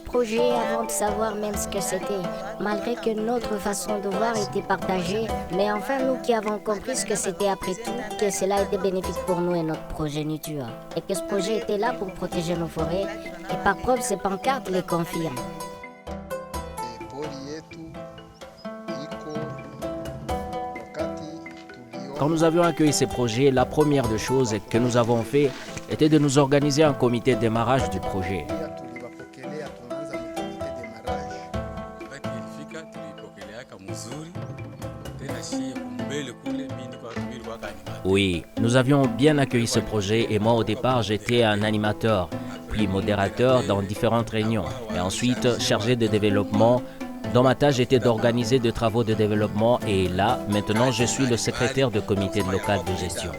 projet avant de savoir même ce que c'était, malgré que notre façon de voir était partagée. Mais enfin, nous qui avons compris ce que c'était après tout, que cela était bénéfique pour nous et notre progéniture, et que ce projet était là pour protéger nos forêts, et par preuve, ces pancartes les confirment. Quand nous avions accueilli ces projets, la première des choses que nous avons fait était de nous organiser un comité de démarrage du projet. Oui, nous avions bien accueilli ce projet et moi au départ j'étais un animateur, puis modérateur dans différentes réunions et ensuite chargé de développement. Dont ma tâche était d'organiser des travaux de développement et là, maintenant, je suis le secrétaire du comité local de gestion.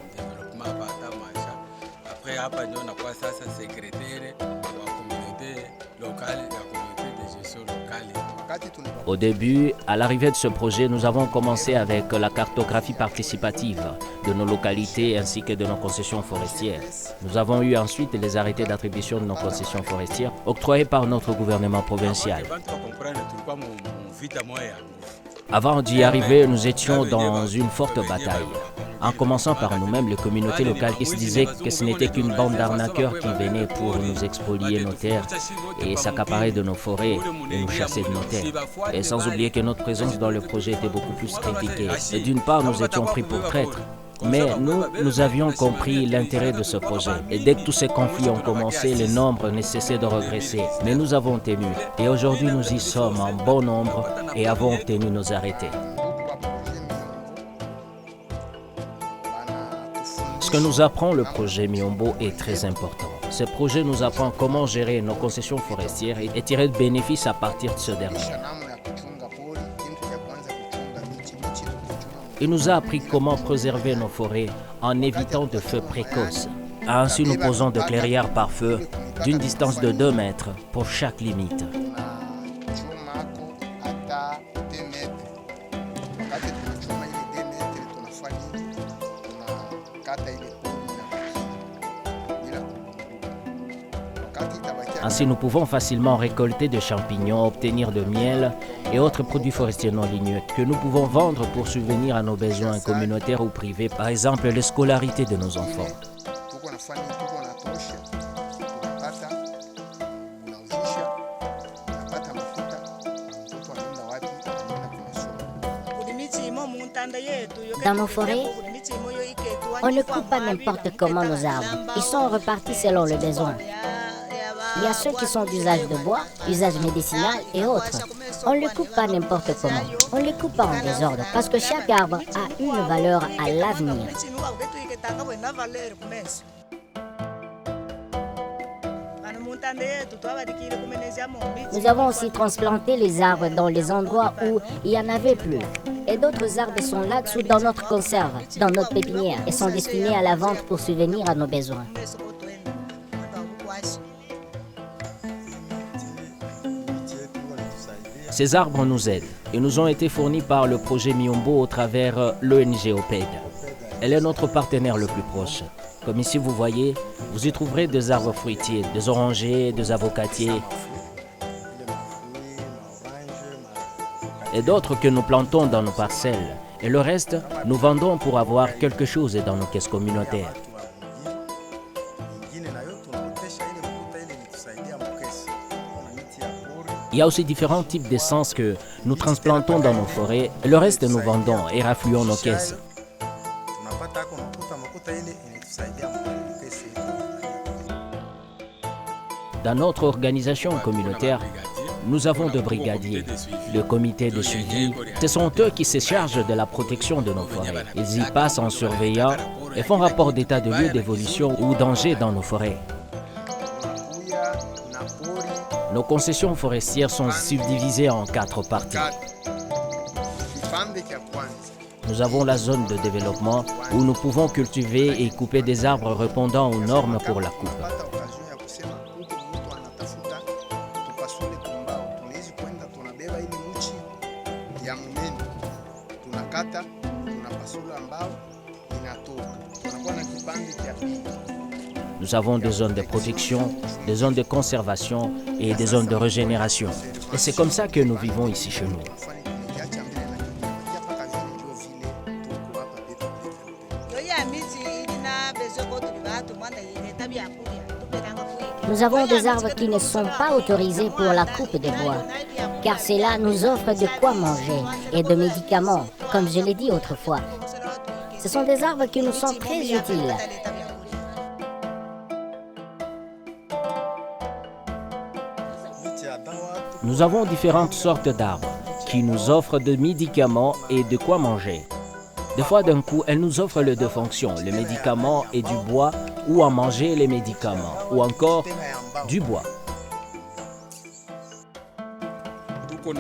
Au début, à l'arrivée de ce projet, nous avons commencé avec la cartographie participative de nos localités ainsi que de nos concessions forestières. Nous avons eu ensuite les arrêtés d'attribution de nos concessions forestières octroyés par notre gouvernement provincial. Avant d'y arriver, nous étions dans une forte bataille, en commençant par nous-mêmes, les communautés locales qui se disaient que ce n'était qu'une bande d'arnaqueurs qui venaient pour nous expolier nos terres et s'accaparer de nos forêts et nous chasser de nos terres. Et sans oublier que notre présence dans le projet était beaucoup plus critiquée. Et d'une part, nous étions pris pour traîtres. Mais nous avions compris l'intérêt de ce projet. Et dès que tous ces conflits ont commencé, le nombre ne cessait de regresser. Mais nous avons tenu. Et aujourd'hui, nous y sommes en bon nombre et avons obtenu nos arrêtés. Ce que nous apprend le projet Miombo est très important. Ce projet nous apprend comment gérer nos concessions forestières et tirer de bénéfices à partir de ce dernier. Il nous a appris comment préserver nos forêts en évitant de feux précoces. Ainsi, nous posons de clairières par feu d'une distance de 2 mètres pour chaque limite. Ainsi, nous pouvons facilement récolter des champignons, obtenir de miel et autres produits forestiers non ligneux que nous pouvons vendre pour subvenir à nos besoins communautaires ou privés, par exemple les scolarités de nos enfants. Dans nos forêts, on ne coupe pas n'importe comment nos arbres. Ils sont repartis selon le besoin. Il y a ceux qui sont d'usage de bois, usage médicinal et autres. On ne les coupe pas n'importe comment. On ne les coupe pas en désordre parce que chaque arbre a une valeur à l'avenir. Nous avons aussi transplanté les arbres dans les endroits où il n'y en avait plus. Et d'autres arbres sont là-dessous dans notre conserve, dans notre pépinière, et sont destinés à la vente pour subvenir à nos besoins. Ces arbres nous aident et nous ont été fournis par le projet Miombo au travers l'ONG OPED. Elle est notre partenaire le plus proche. Comme ici vous voyez, vous y trouverez des arbres fruitiers, des orangers, des avocatiers et d'autres que nous plantons dans nos parcelles. Et le reste, nous vendons pour avoir quelque chose dans nos caisses communautaires. Il y a aussi différents types d'essences que nous transplantons dans nos forêts. Le reste, nous vendons et rafluons nos caisses. Dans notre organisation communautaire, nous avons 2 brigadiers. Le comité de suivi, ce sont eux qui se chargent de la protection de nos forêts. Ils y passent en surveillant et font rapport d'état de lieu d'évolution ou danger dans nos forêts. Nos concessions forestières sont subdivisées en 4 parties. Nous avons la zone de développement où nous pouvons cultiver et couper des arbres répondant aux normes pour la coupe. Nous avons des zones de protection, des zones de conservation et des zones de régénération. Et c'est comme ça que nous vivons ici chez nous. Nous avons des arbres qui ne sont pas autorisés pour la coupe de bois, car cela nous offre de quoi manger et de médicaments, comme je l'ai dit autrefois. Ce sont des arbres qui nous sont très utiles. Nous avons différentes sortes d'arbres qui nous offrent des médicaments et de quoi manger. Des fois, d'un coup, elles nous offrent les deux fonctions, les médicaments et du bois, ou à manger les médicaments, ou encore du bois. Pour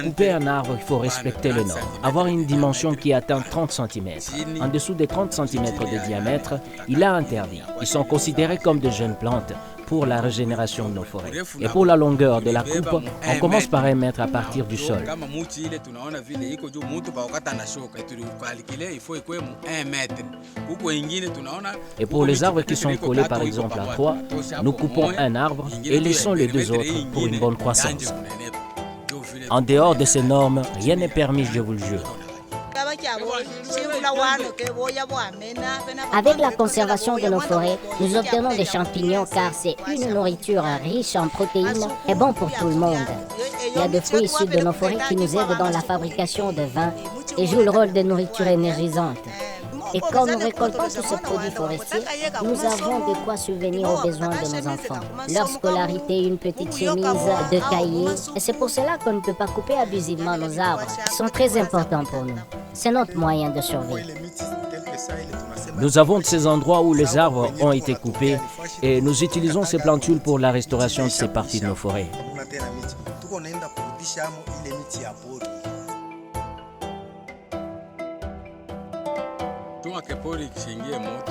couper un arbre, il faut respecter les normes. Avoir une dimension qui atteint 30 cm. En dessous des 30 cm de diamètre, il est interdit. Ils sont considérés comme de jeunes plantes pour la régénération de nos forêts. Et pour la longueur de la coupe, on commence par 1 mètre à partir du sol. Et pour les arbres qui sont collés par exemple à 3, nous coupons un arbre et laissons les 2 autres pour une bonne croissance. En dehors de ces normes, rien n'est permis, je vous le jure. Avec la conservation de nos forêts, nous obtenons des champignons car c'est une nourriture riche en protéines et bon pour tout le monde. Il y a des fruits issus de nos forêts qui nous aident dans la fabrication de vin et jouent le rôle de nourriture énergisante. Et quand nous récoltons tous ces produits forestiers, nous avons de quoi subvenir aux besoins de nos enfants. Leur scolarité, une petite chemise, 2 cahiers. Et c'est pour cela qu'on ne peut pas couper abusivement nos arbres. Ils sont très importants pour nous. C'est notre moyen de survie. Nous avons de ces endroits où les arbres ont été coupés et nous utilisons ces plantules pour la restauration de ces parties de nos forêts.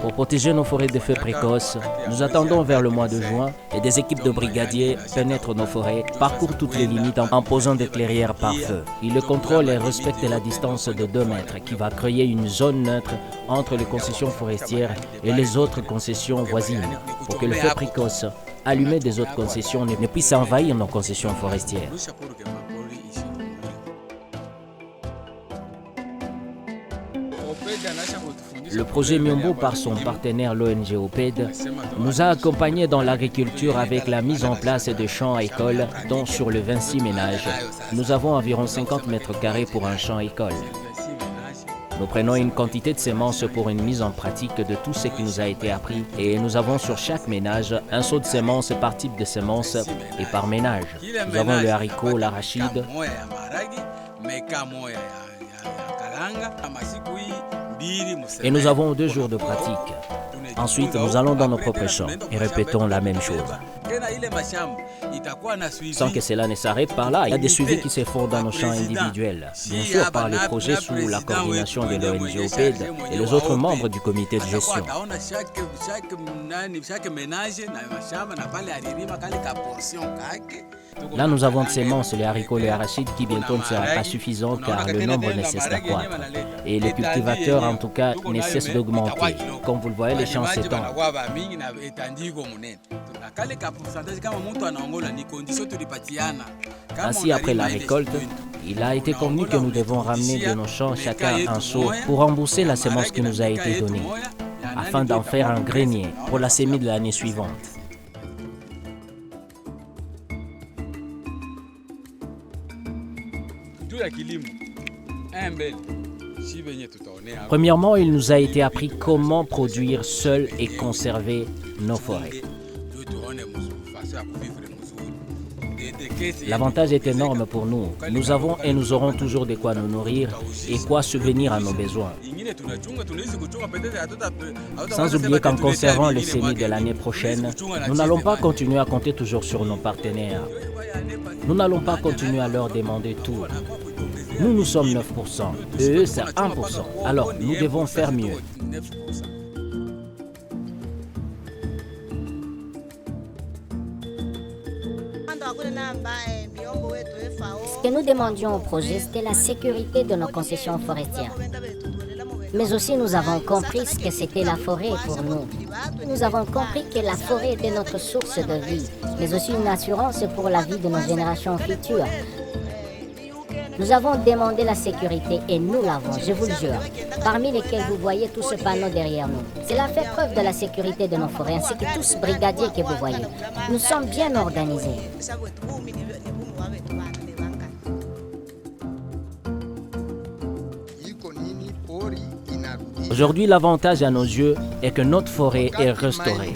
Pour protéger nos forêts des feux précoces, nous attendons vers le mois de juin et des équipes de brigadiers pénètrent nos forêts, parcourent toutes les limites en posant des clairières par feu. Ils le contrôlent et respectent la distance de 2 mètres qui va créer une zone neutre entre les concessions forestières et les autres concessions voisines pour que le feu précoce allumé des autres concessions ne puisse envahir nos concessions forestières. Le projet Myombo, par son partenaire l'ONG OPED, nous a accompagnés dans l'agriculture avec la mise en place de champs-écoles, dont sur les 26 ménages, nous avons environ 50 mètres carrés pour un champ-école. Nous prenons une quantité de semences pour une mise en pratique de tout ce qui nous a été appris et nous avons sur chaque ménage un seau de semences par type de semences et par ménage. Nous avons le haricot, l'arachide. Et nous avons 2 jours de pratique. Ensuite, nous allons dans nos propres champs et répétons la même chose. Sans que cela ne s'arrête par là, il y a des suivis qui se font dans nos champs individuels. Bien sûr, par les projets sous la coordination de l'ONG OPED et les autres membres du comité de gestion. Là, nous avons de semences, les haricots et les arachides qui bientôt ne sera pas suffisant car le nombre ne cesse d'accroître. Et les cultivateurs, en tout cas, ne cessent d'augmenter. Comme vous le voyez, les champs s'étendent. Ainsi, après la récolte, il a été convenu que nous devons ramener de nos champs chacun un seau pour rembourser la semence qui nous a été donnée, afin d'en faire un grenier pour la semis de l'année suivante. Premièrement, il nous a été appris comment produire seul et conserver nos forêts. L'avantage est énorme pour nous. Nous avons et nous aurons toujours de quoi nous nourrir et quoi subvenir à nos besoins. Sans oublier qu'en conservant les semis de l'année prochaine, nous n'allons pas continuer à compter toujours sur nos partenaires. Nous n'allons pas continuer à leur demander tout. Nous sommes 9%, et eux c'est 1%. Alors nous devons faire mieux. Ce que nous demandions au projet, c'était la sécurité de nos concessions forestières. Mais aussi nous avons compris ce que c'était la forêt pour nous. Nous avons compris que la forêt était notre source de vie, mais aussi une assurance pour la vie de nos générations futures. Nous avons demandé la sécurité et nous l'avons, je vous le jure. Parmi lesquels vous voyez tout ce panneau derrière nous. Cela fait preuve de la sécurité de nos forêts ainsi que tous ces brigadiers que vous voyez. Nous sommes bien organisés. Aujourd'hui, l'avantage à nos yeux est que notre forêt est restaurée.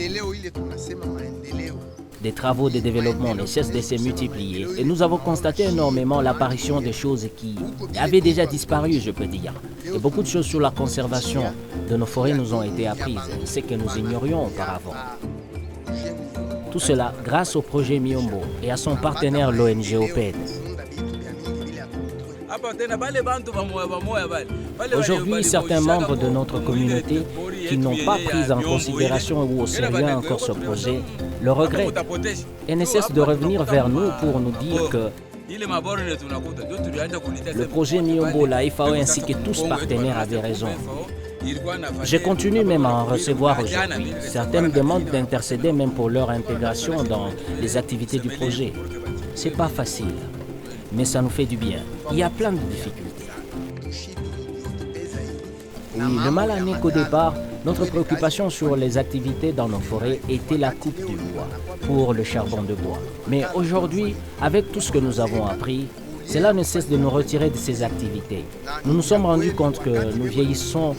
Des travaux de développement ne cessent de se multiplier et nous avons constaté énormément l'apparition de choses qui avaient déjà disparu, je peux dire. Et beaucoup de choses sur la conservation de nos forêts nous ont été apprises, ce que nous ignorions auparavant. Tout cela grâce au projet Miombo et à son partenaire l'ONG OPED. Aujourd'hui, certains membres de notre communauté qui n'ont pas pris en considération ou au sérieux encore ce projet le regrettent et ne cessent de revenir vers nous pour nous dire que le projet Miombo, la FAO ainsi que tous partenaires avaient raison. Je continue même à en recevoir aujourd'hui. Certains me demandent d'intercéder même pour leur intégration dans les activités du projet. C'est pas facile, mais ça nous fait du bien. Il y a plein de difficultés. Oui, le mal n'est qu'au départ, notre préoccupation sur les activités dans nos forêts était la coupe du bois pour le charbon de bois. Mais aujourd'hui, avec tout ce que nous avons appris, cela ne cesse de nous retirer de ces activités. Nous nous sommes rendus compte que nous vieillissons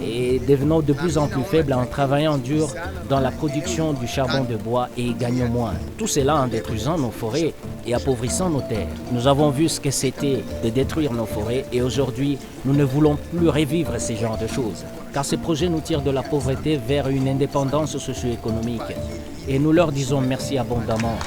et devenons de plus en plus faibles en travaillant dur dans la production du charbon de bois et gagnons moins. Tout cela en détruisant nos forêts et appauvrissant nos terres. Nous avons vu ce que c'était de détruire nos forêts et aujourd'hui, nous ne voulons plus revivre ce genre de choses. Car ces projets nous tirent de la pauvreté vers une indépendance socio-économique. Et nous leur disons merci abondamment.